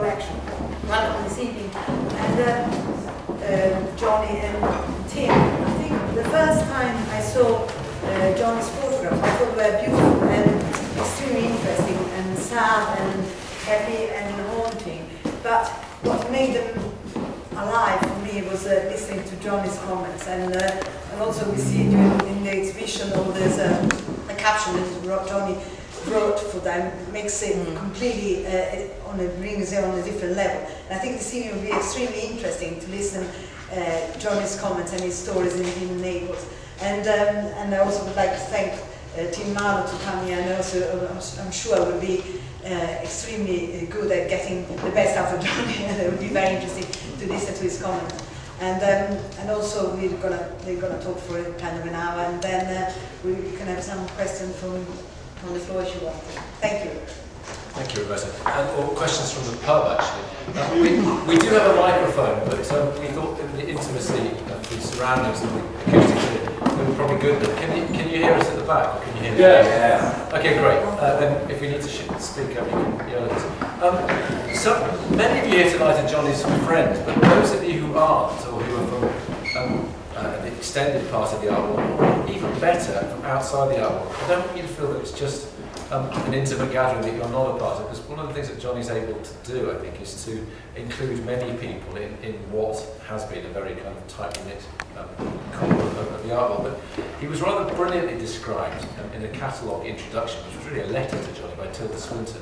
collection. Welcome this evening. And Johnnie and Tim, I think the first time I saw Johnnie's photographs, I thought they were beautiful and extremely interesting and sad and happy and haunting. But what made them alive for me was listening to Johnnie's comments, and also we see in the exhibition all there's a caption that Johnnie wrote for them, makes it completely brings it on a different level. And I think this evening will be extremely interesting to listen Johnnie's comments and his stories in Naples. And I also would like to thank Tim Marlow to come here, and also I'm sure will be extremely good at getting the best out of Johnnie, and it will be very interesting to listen to his comments. And also they're gonna talk for kind of an hour, and then we can have some questions from the floor if you want. Thank you. Thank you, Roberta. Or questions from the pub, actually. We do have a microphone, but we thought in the intimacy of the surroundings and the acoustics here, they were probably good. But can you hear us at the back, or can you hear us? Yeah. Okay, great. Then if we need to speak up, you can yell at us. So many of you here tonight are Johnnie's friends, but those of you who aren't, or who are from the extended part of the art world, or even better, from outside the art world, I don't want you to feel that it's just an intimate gathering that you're not a part of, because one of the things that Johnnie's able to do, I think, is to include many people in what has been a very kind of tightly knit corner of the art world. But he was rather brilliantly described in a catalogue introduction, which was really a letter to Johnnie by Tilda Swinton,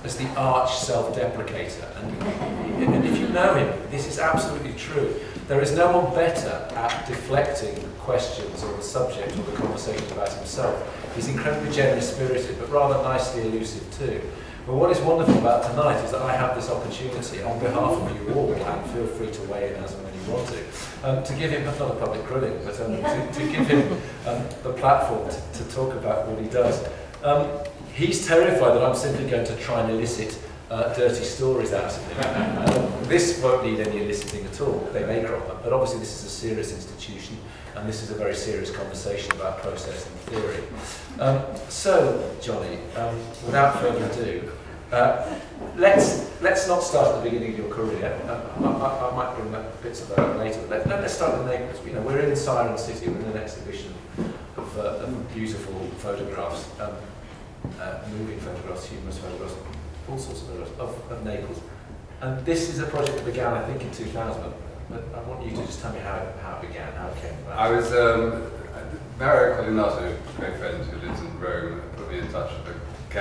as the arch self-deprecator. And if you know him, this is absolutely true. There is no one better at deflecting questions or the subject or the conversation about himself. He's incredibly generous-spirited, but rather nicely elusive too. But what is wonderful about tonight is that I have this opportunity on behalf of you all, and feel free to weigh in as and when you want to give him, not a public grilling, but to give him the platform to talk about what he does. He's terrified that I'm simply going to try and elicit dirty stories out of him. This won't need any eliciting at all. They may crop up, but obviously this is a serious institution, and this is a very serious conversation about process and theory. So, Johnnie, without further ado, let's not start at the beginning of your career. I might bring that bits of that later. Let's start with Naples. You know, we're in Siren City. We're in an exhibition of beautiful photographs, moving photographs, humorous photographs, all sorts of photographs of Naples. And this is a project that began, I think, in 2000. But I want you to just tell me how it began, how it came about. I was Mario Colinato, a great friend who lives in Rome, put me in touch with a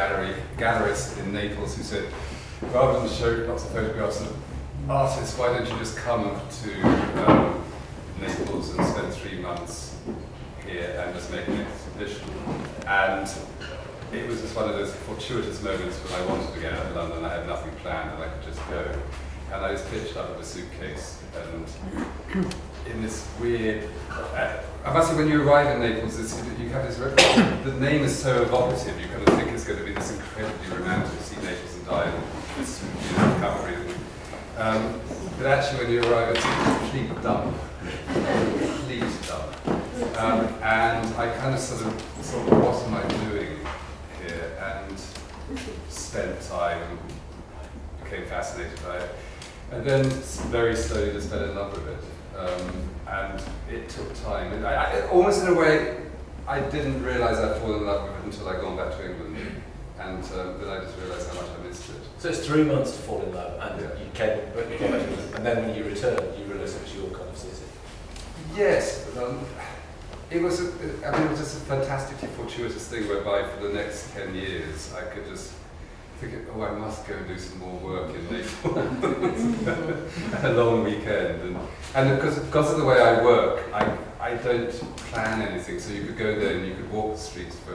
gallerist in Naples who said, rather than show lots of photographs of artists, why don't you just come to Naples and spend 3 months here and just make an exhibition? And it was just one of those fortuitous moments when I wanted to get out of London. I had nothing planned and I could just go. And I just pitched up with a suitcase, and in this weird, I must say, when you arrive in Naples, you have this, the name is so evocative, you kind of think it's going to be this incredibly romantic, see Naples and die, and this recovery. But actually when you arrive, it's a complete dump. And I kind of sort of thought, what am I doing here? And spent time, became fascinated by it. And then very slowly just fell in love with it. And it took time. I almost in a way, I didn't realise I'd fallen in love with it until I'd gone back to England. And then I just realised how much I missed it. So it's 3 months to fall in love, and you came back to England, and then when you returned, you realised it was your kind of city. Yes, it was just a fantastically fortuitous thing whereby for the next 10 years I could just think, oh, I must go and do some more work in Naples. A long weekend. And because of the way I work, I don't plan anything, so you could go there and you could walk the streets for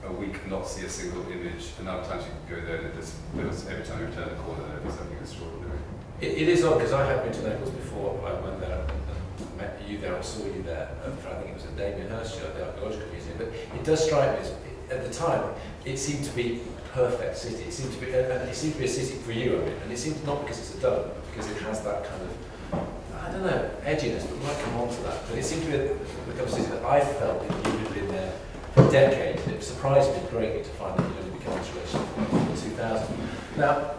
a week and not see a single image, and other times you could go there and there was every time you turn the corner there was something extraordinary. It is odd, because I have been to Naples before. I went there and met you there, or saw you there, I think it was at Damien Hirst show at the Archaeological Museum, but it does strike me as, at the time, it seemed to be a perfect city. It seemed to be a city for you, I mean, and it seems not because it's a dome, but because it has that kind of, I don't know, edginess, but we might come on to that. But it seemed to be the kind of city that I felt that you had been there for decades, and it surprised me greatly to find that you'd only become interested in 2000. Now,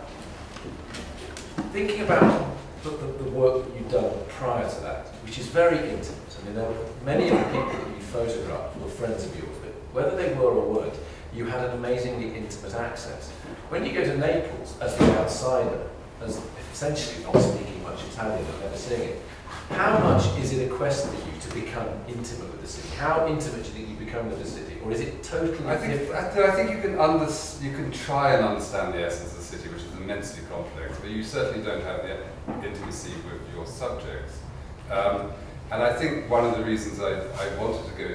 thinking about the work that you've done prior to that, which is very intimate. I mean, there were many of the people that you photographed were friends of yours, but whether they were or weren't, you had an amazingly intimate access. When you go to Naples as the outsider, as essentially not speaking much Italian and never seeing it, how much is it a quest for you to become intimate with the city? How intimate do you think you become with the city, or is it totally different? I think you can try and understand the essence of the city, which is immensely complex, but you certainly don't have the intimacy with your subjects. And I think one of the reasons I wanted to go,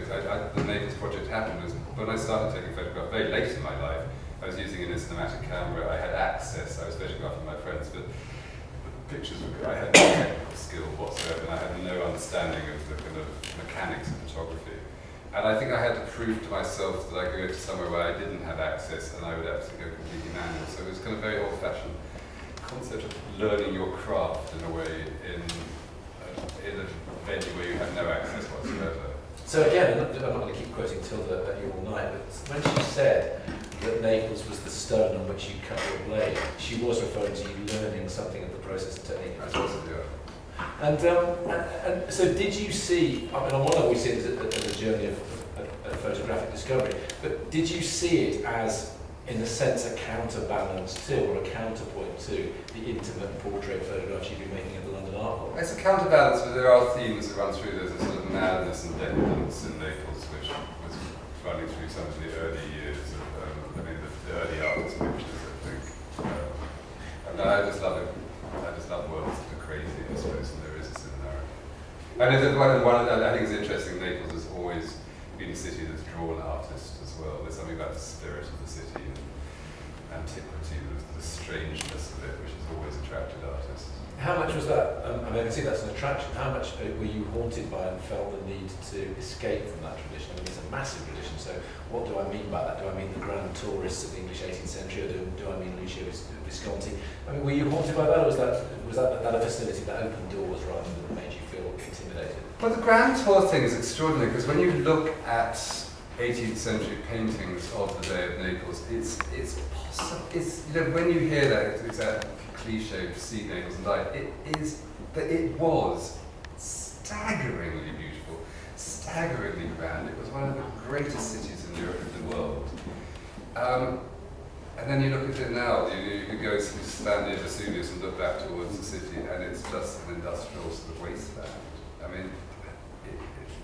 the Naples project happened was when I started taking photographs very late in my life. I was using a cinematic camera. I had access. I was photographing my friends, but pictures were, I had no technical skill whatsoever, and I had no understanding of the kind of mechanics of photography. And I think I had to prove to myself that I could go to somewhere where I didn't have access and I would absolutely go completely manual. So it was kind of very old-fashioned concept of learning your craft in a way in a venue where you have no access whatsoever. So again, I'm not going to keep quoting Tilda at you all night, but when she said that Naples was the stone on which you cut your blade, she was referring to you learning something of the process and technique. I suppose, yeah. And so did you see, I mean, on one level we see it as a journey of photographic discovery, but did you see it as, in a sense, a counterbalance to, or a counterpoint to, the intimate portrait photographs you've been making at the London Art Hall? It's a counterbalance, but there are themes that run through. There's a sort of madness and decadence in Naples, which was running through some of the early years of, the early artist pictures, I think. And I just love it. I just love worlds that are crazy, I suppose, and there is a similarity. And I think it's interesting, Naples has always been a city that's drawn artists as well. There's something about the spirit of the city and antiquity, the strangeness of it, which has always attracted artists. How much was that, I mean, I can see that's an attraction, how much were you haunted by and felt the need to escape from that tradition? I mean, it's a massive tradition, so what do I mean by that? Do I mean the grand tourists of the English 18th century, or do I mean Lucio Visconti? I mean, were you haunted by that, or was that a facility that opened doors rather than made you feel intimidated? Well, the grand tour thing is extraordinary, because when you look at 18th century paintings of the day of Naples, it's possible, when you hear that, it's that cliche of see Naples and die, it was staggeringly beautiful, staggeringly grand. It was one of the greatest cities in Europe and the world. And then you look at it now, you could go stand near Vesuvius and look back towards the city, and it's just an industrial sort of wasteland. I mean,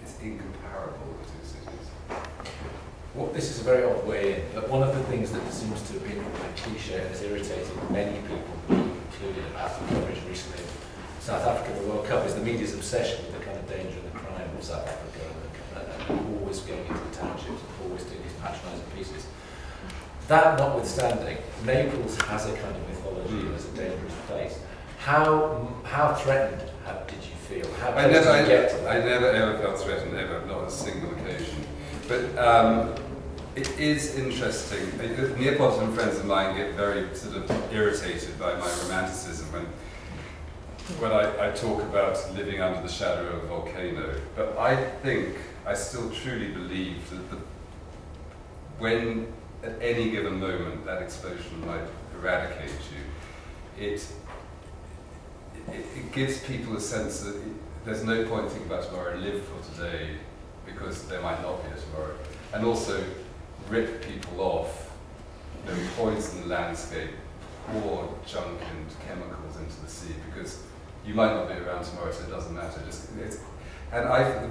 it's incomparable, the two cities. Well, this is a very odd way in, but one of the things that seems to have been a cliche and has irritated many people, me included, about the coverage recently of South Africa, the World Cup, is the media's obsession with the kind of danger and the crime of South Africa, and always going into the townships, always doing these patronising pieces. That notwithstanding, Naples has a kind of mythology as a dangerous place. How threatened did you feel? How close did you get to that? I never ever felt threatened, ever, not on a single occasion. But it is interesting. Neapolitan friends of mine get very sort of irritated by my romanticism when I talk about living under the shadow of a volcano. But I still truly believe that when at any given moment that explosion might eradicate you, it gives people a sense that there's no point thinking about tomorrow, live for today, because there might not be a tomorrow. And also rip people off, poison the landscape, pour junk and chemicals into the sea, because you might not be around tomorrow, so it doesn't matter.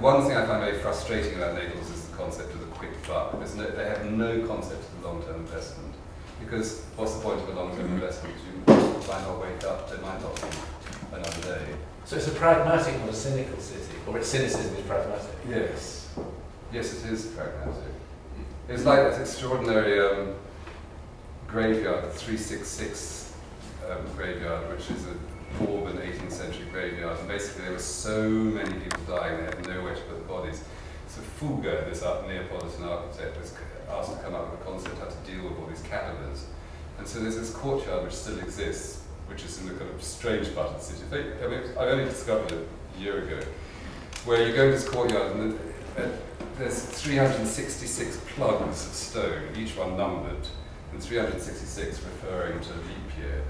One thing I find very frustrating about Naples is the concept of the quick buck. They have no concept of the long-term investment, because what's the point of a long-term investment? You might not wake up, there might not be another day. So it's a pragmatic, not a cynical city, or its cynicism is pragmatic? Yes. Yes, it is pragmatic. It's like that extraordinary graveyard, the 366 graveyard, which is a Bourbon 18th century graveyard, and basically there were so many people dying, they had nowhere to put the bodies. So Fuga, this Neapolitan architect, was asked to come up with a concept how to deal with all these cadavers. And so there's this courtyard which still exists, which is in the kind of strange part of the city. I only discovered it a year ago, where you go to this courtyard and there's 366 plugs of stone, each one numbered, and 366 referring to leap year.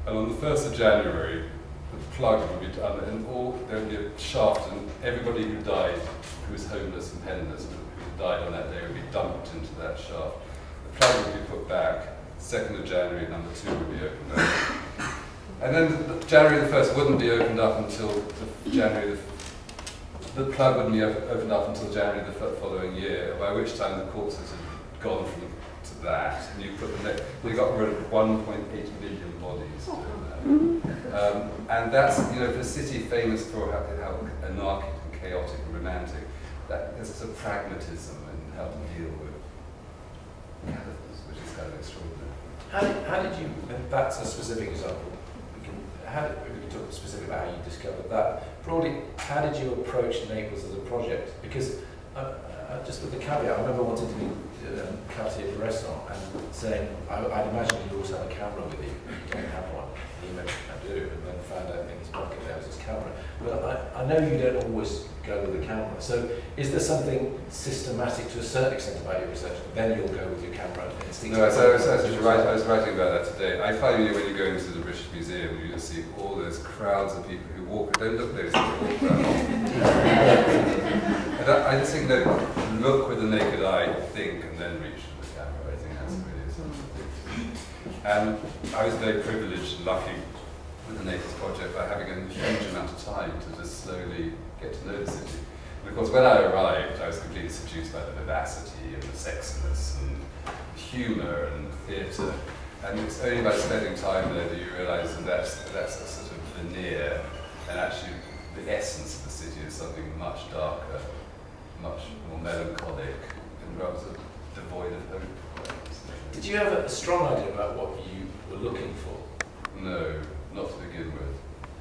And on the 1st of January, the plug would be done, and there would be a shaft, and everybody who died, who was homeless and penniless, who died on that day, would be dumped into that shaft. The plug would be put back. 2nd of January, number 2 would be opened up. And then January the 1st wouldn't be opened up until the plug wouldn't be opened up until January the following year, by which time the corpses had gone to that, and we got rid of 1.8 million bodies doing that. And that's, for a city famous for how anarchic and chaotic and romantic, that there's a sort of pragmatism in how to deal with cannibals, which is kind of extraordinary. How did you, and that's a specific example, we can talk specifically about how you discovered that. Broadly, how did you approach Naples as a project? Because just with the caveat, I remember wanting to be cavity at the restaurant and saying, I'd imagine you also have a camera with you. You don't have one. And he mentioned I do, and then found out in his pocket there was his camera. But I know you don't always go with the camera. So is there something systematic to a certain extent about your research? Then you'll go with your camera. No, I was writing about that today. I find when you go into the British Museum, you just see all those crowds of people who walk. Don't look those people walk around. And I just think that look with the naked eye, think, and then reach for the camera. I think that's really something. And I was very privileged and lucky with the Naples project by having a huge amount of time to just slowly get to know the city. And of course, when I arrived, I was completely seduced by the vivacity and the sexiness and humour and theatre. And it's only by spending time there that you realise that that's a sort of veneer, and actually the essence of the city is something much darker, much more melancholic, and rather devoid of hope. Did you have a strong idea about what you were looking for? No, not to begin with.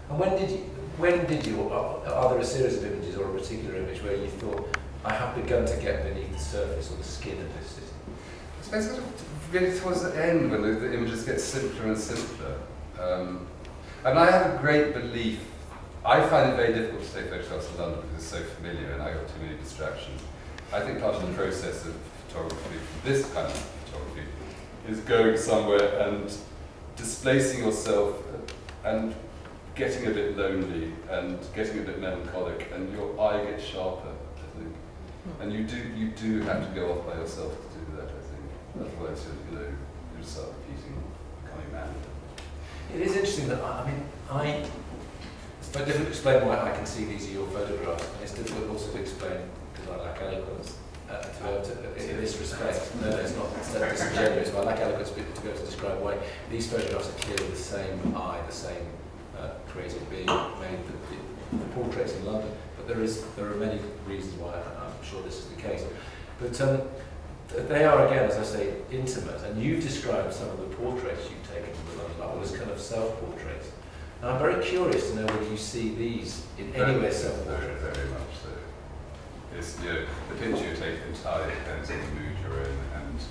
And when did you, are there a series of images or a particular image where you thought, I have begun to get beneath the surface or the skin of this city? I suppose sort of really towards the end when the images get simpler and simpler. And I have a great belief. I find it very difficult to take photographs of London because it's so familiar and I got too many distractions. I think part of the process of photography, this kind of photography, is going somewhere and displacing yourself and getting a bit lonely and getting a bit melancholic, and your eye gets sharper, I think. And you do have to go off by yourself to do that, I think. Otherwise, you start repeating, becoming mad. It is interesting that, it's very difficult to explain why I can see these are your photographs, and it's difficult also to explain, because I lack eloquence, to be able to, in this respect. No, it's not disingenuous, but I lack eloquence to be able to describe why these photographs are clearly the same eye, the same creative being made the portraits in London. But there are many reasons why I'm sure this is the case. But they are, again, as I say, intimate, and you've described some of the portraits you've taken of the London novel as kind of self-portraits. And I'm very curious to know whether you see these in any way self-portrait. Very much so. It's, the picture you take entirely depends on the mood you're in, and if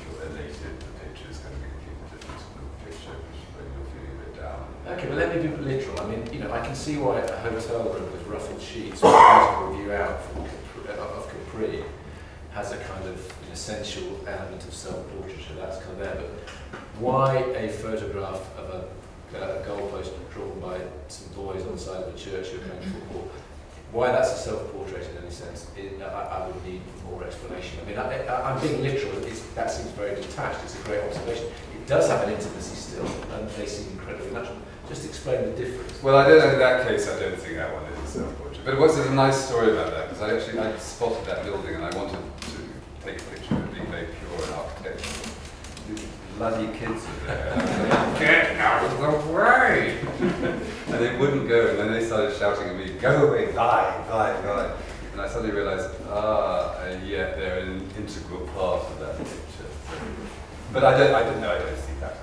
you're elated, the picture is going to be completely different from the picture when you're feeling a bit down. Okay, but let me be literal. I mean, I can see why a hotel room with ruffled sheets with a beautiful view out of Capri has a kind of essential element of self-portraiture. That's kind of there. But why a photograph of a goalpost drawn by some boys on the side of a church who are playing football? Why that's a self-portrait in any sense, I would need more explanation. I mean, I'm being literal, that seems very detached, it's a great observation. It does have an intimacy still, and they seem incredibly natural. Just explain the difference. Well, I don't know, in that case, I don't think that one is a self-portrait. But there's a nice story about that, because I spotted that building and I wanted to take a picture of it being very pure and architectural. These bloody kids were there. And I was like, get out of the way! And they wouldn't go, and then they started shouting at me, go away, die, die, die. And I suddenly realised, yeah, they're an integral part of that picture. But I don't see that.